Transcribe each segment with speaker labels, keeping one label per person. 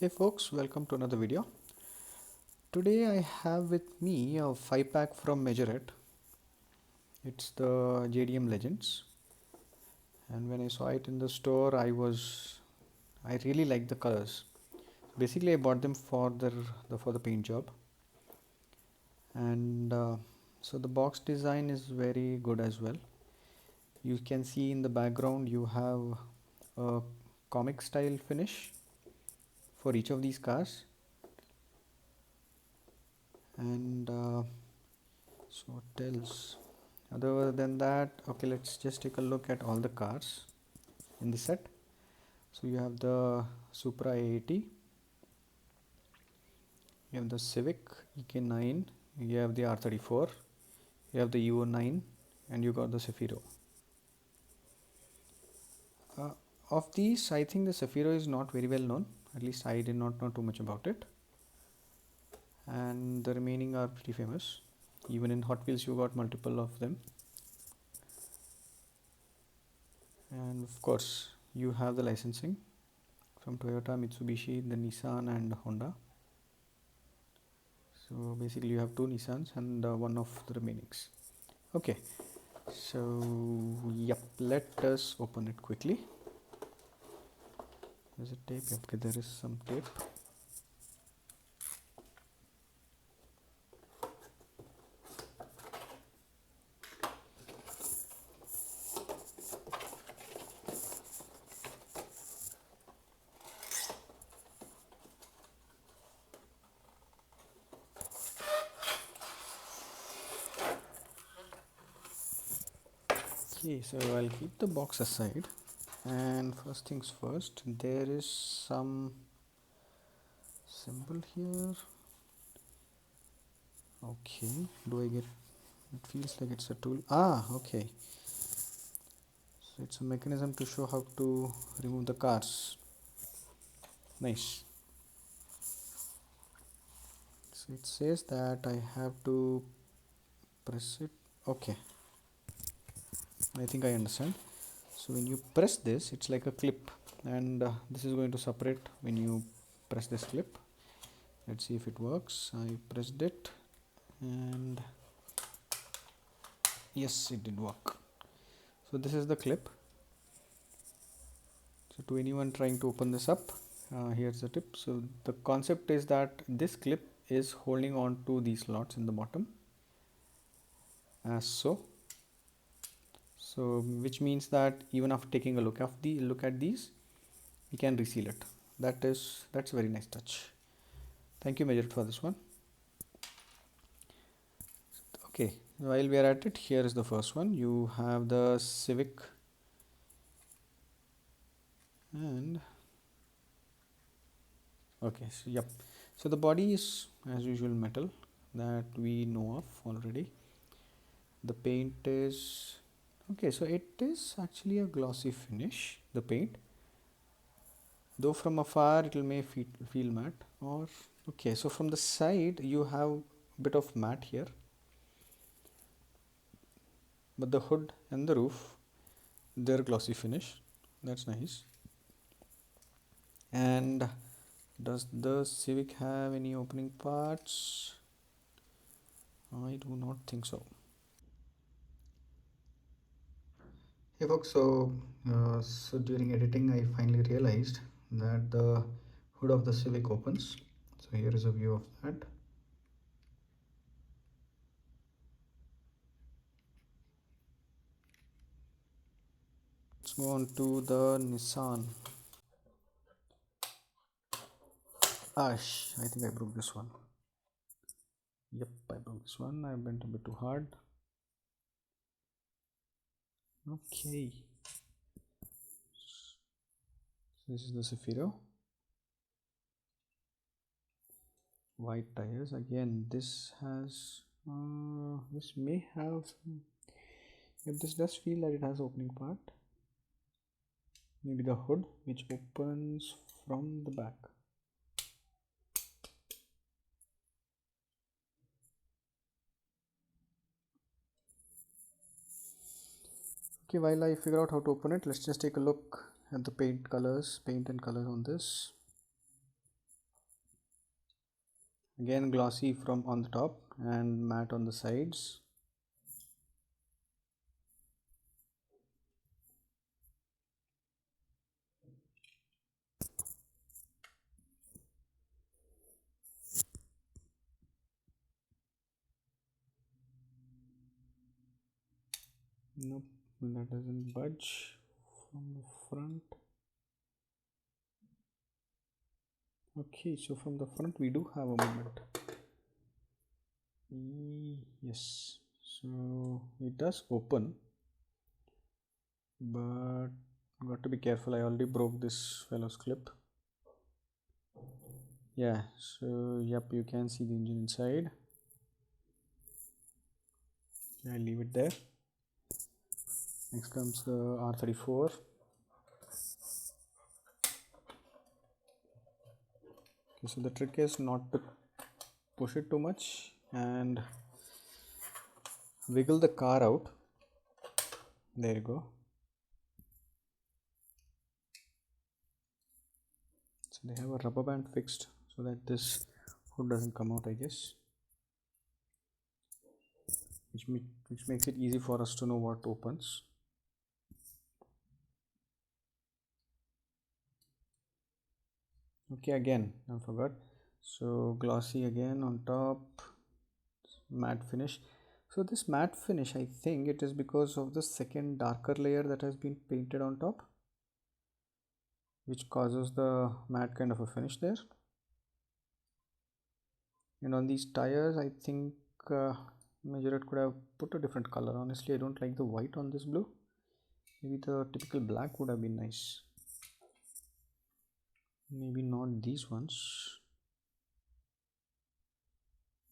Speaker 1: Hey folks, welcome to another video. Today I have with me a 5-pack from Majorette. It's the JDM Legends, and when I saw it in the store I really liked the colors. Basically I bought them for the paint job, and so the box design is very good as well. You can see in the background you have a comic style finish for each of these cars, and so what else? Other than that, okay, let's just take a look at all the cars in the set. So you have the Supra A80, you have the Civic EK9, you have the R34, you have the Evo 9, and you got the Cefiro. Uh, of these, I think the Cefiro is not very well known. At least I did not know too much about it. And the remaining are pretty famous. Even in Hot Wheels, you got multiple of them. And of course, you have the licensing from Toyota, Mitsubishi, the Nissan, and Honda. So basically you have two Nissans and one of the remainings. Okay, so yep, let us open it quickly. There's a tape. Yep, okay, there is some tape. Okay, so I'll keep the box aside, and first things first, there is some symbol here. Okay, do I get it? Feels like it's a tool. Okay, so it's a mechanism to show how to remove the cars. Nice. So it says that I have to press it. Okay, I think I understand. So when you press this, it's like a clip, and this is going to separate when you press this clip. Let's see if it works. I pressed it, and yes, it did work. So this is the clip. So to anyone trying to open this up, here's the tip. So the concept is that this clip is holding on to these slots in the bottom, as so. So which means that even after taking a look at these, we can reseal it. That's a very nice touch. Thank you, Majorette, for this one. Okay, while we are at it, here is the first one. You have the Civic, and okay, so yep. So the body is as usual metal that we know of already. The paint is okay, so it is actually a glossy finish, the paint, though from afar it will may feel matte. Or okay, so from the side you have a bit of matte here, but the hood and the roof, they're glossy finish. That's nice. And does the Civic have any opening parts? I do not think so. Hey folks, so during editing I finally realized that the hood of the Civic opens. So here is a view of that. Let's go on to the Nissan. I think I broke this one. Yep, I broke this one. I went a bit too hard. Okay. So this is the Cefiro. White tires. Again, this has this may have, if this does feel that it has opening part. Maybe the hood, which opens from the back. Okay, while I figure out how to open it, let's just take a look at the paint and colors on this. Again glossy from on the top and matte on the sides. Nope, that doesn't budge from the front. Okay, so from the front we do have a movement. Yes, so it does open, but got to be careful. I already broke this fellow's clip. Yeah, so yep, you can see the engine inside. I'll leave it there. Next comes the R34. Okay, so the trick is not to push it too much and wiggle the car out. There you go. So they have a rubber band fixed so that this hood doesn't come out, I guess, which makes it easy for us to know what opens. Okay, again I forgot. So glossy again on top, matte finish. So this matte finish, I think it is because of the second darker layer that has been painted on top, which causes the matte kind of a finish there. And on these tires, I think Majorette could have put a different color. Honestly, I don't like the white on this blue. Maybe the typical black would have been nice. Maybe not these ones.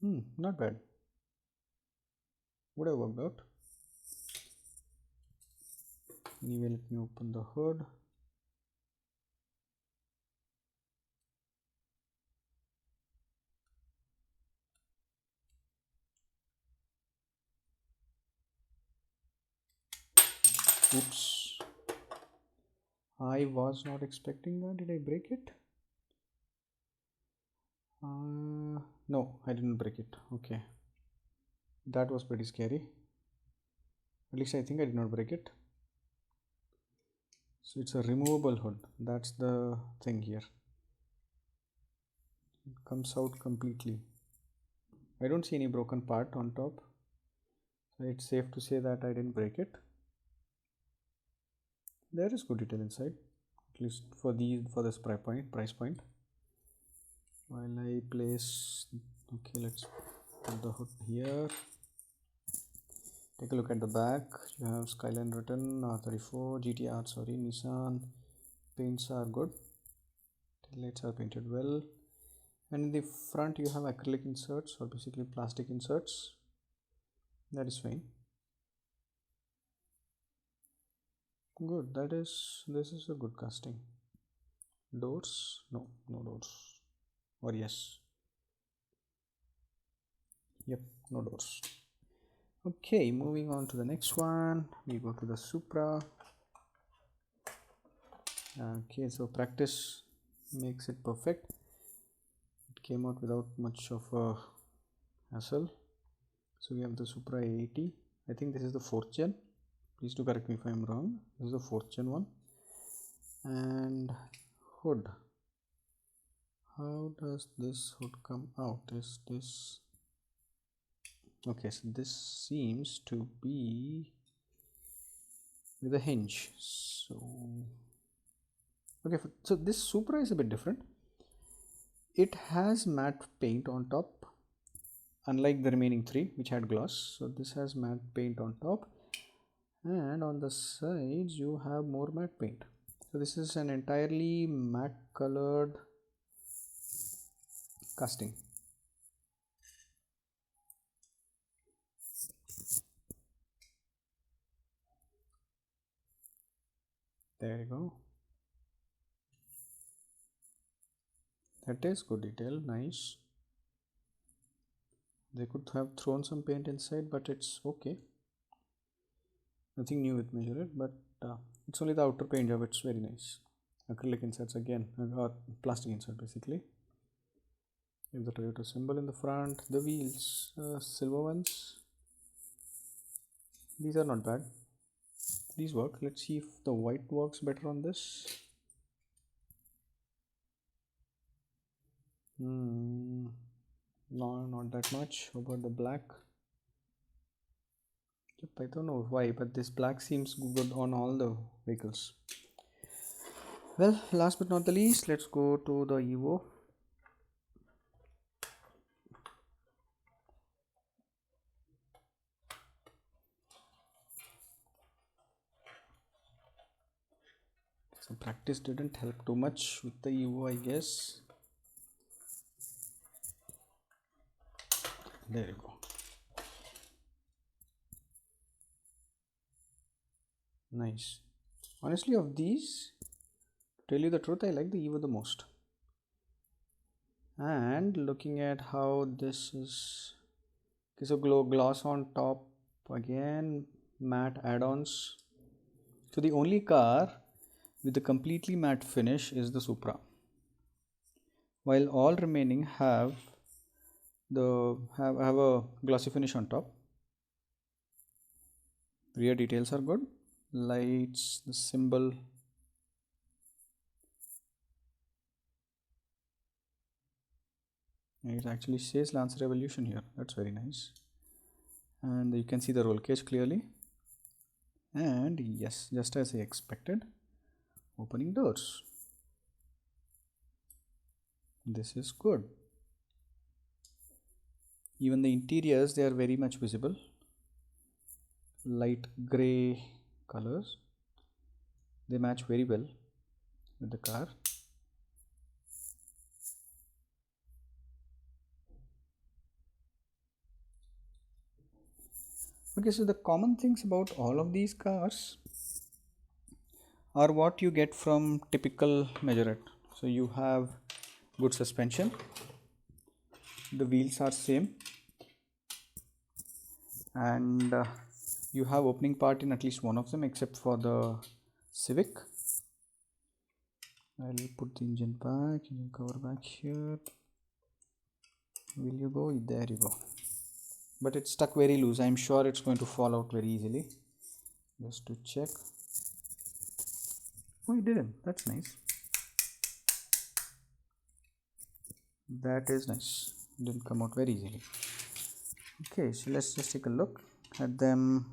Speaker 1: Not bad. Would have worked out. Anyway, let me open the hood. Oops. I was not expecting that. Did I break it? No, I didn't break it. Okay. That was pretty scary. At least I think I did not break it. So it's a removable hood. That's the thing here. It comes out completely. I don't see any broken part on top. So it's safe to say that I didn't break it. There is good detail inside, at least for this price point. While I place, okay, let's put the hood here. Take a look at the back. You have Skyline written, R34, GTR, sorry, Nissan. Paints are good. Taillights are painted well. And in the front you have acrylic inserts, or basically plastic inserts. That is fine. Good. This is a good casting. Doors? No doors. Or yes. Yep, no doors. Okay, moving on to the next one. We go to the Supra. Okay, so practice makes it perfect. It came out without much of a hassle. So we have the Supra A80. I think this is the 4th gen. Please do correct me if I am wrong. This is the 4th gen one. And hood. How does this hood come out? Is this okay? So this seems to be with a hinge. So okay, so this Supra is a bit different. It has matte paint on top, unlike the remaining three which had gloss. So this has matte paint on top, and on the sides you have more matte paint. So this is an entirely matte colored casting. There you go. That is good detail, nice. They could have thrown some paint inside, but it's okay. Nothing new with Majorette, but it's only the outer paint job. It's very nice. Acrylic inserts again, or plastic insert basically. If the Toyota symbol in the front, the wheels, silver ones, these are not bad. These work. Let's see if the white works better on this. No, not that much. How about the black? Yep, I don't know why, but this black seems good on all the vehicles. Well, last but not the least, let's go to the Evo. So practice didn't help too much with the Evo, I guess. There you go. Nice. Honestly, of these, to tell you the truth, I like the Evo the most. And looking at how this is, okay, so gloss on top again, matte add-ons. So the only car with a completely matte finish is the Supra, while all remaining have a glossy finish on top. Rear details are good, lights, the symbol, it actually says Lancer Evolution here. That's very nice. And you can see the roll cage clearly. And yes, just as I expected, opening doors. This is good. Even the interiors, they are very much visible. Light gray colors. They match very well with the car. Okay, so the common things about all of these cars are what you get from typical Majorette. So you have good suspension, the wheels are same, and you have opening part in at least one of them except for the Civic. I'll put the engine cover back here. Will you go? There you go. But it's stuck very loose. I'm sure it's going to fall out very easily. Just to check. Oh, it didn't. That's nice. That is nice. It didn't come out very easily. Okay, so let's just take a look at them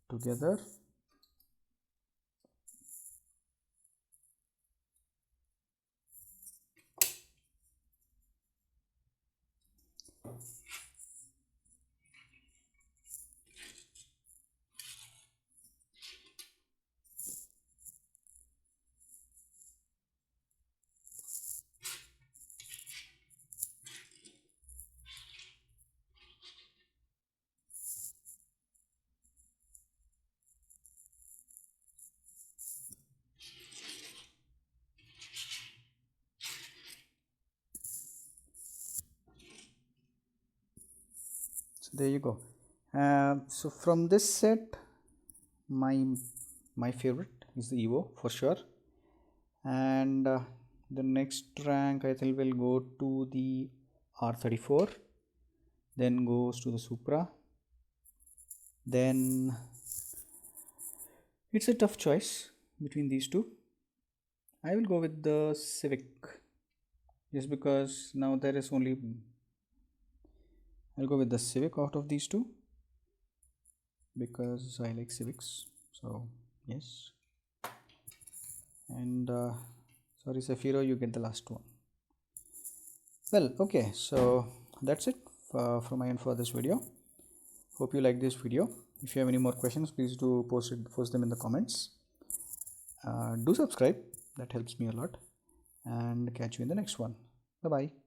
Speaker 1: together. So there you go. So from this set, my favorite is the Evo for sure, and the next rank I think will go to the R34, then goes to the Supra, then it's a tough choice between these two. I will go with the Civic, just because now there is only, I'll go with the Civic out of these two because I like Civics. So yes, and sorry Cefiro, you get the last one. Well, okay, so that's it from my end for this video. Hope you like this video. If you have any more questions, please do post them in the comments. Do subscribe, that helps me a lot, and catch you in the next one. Bye bye.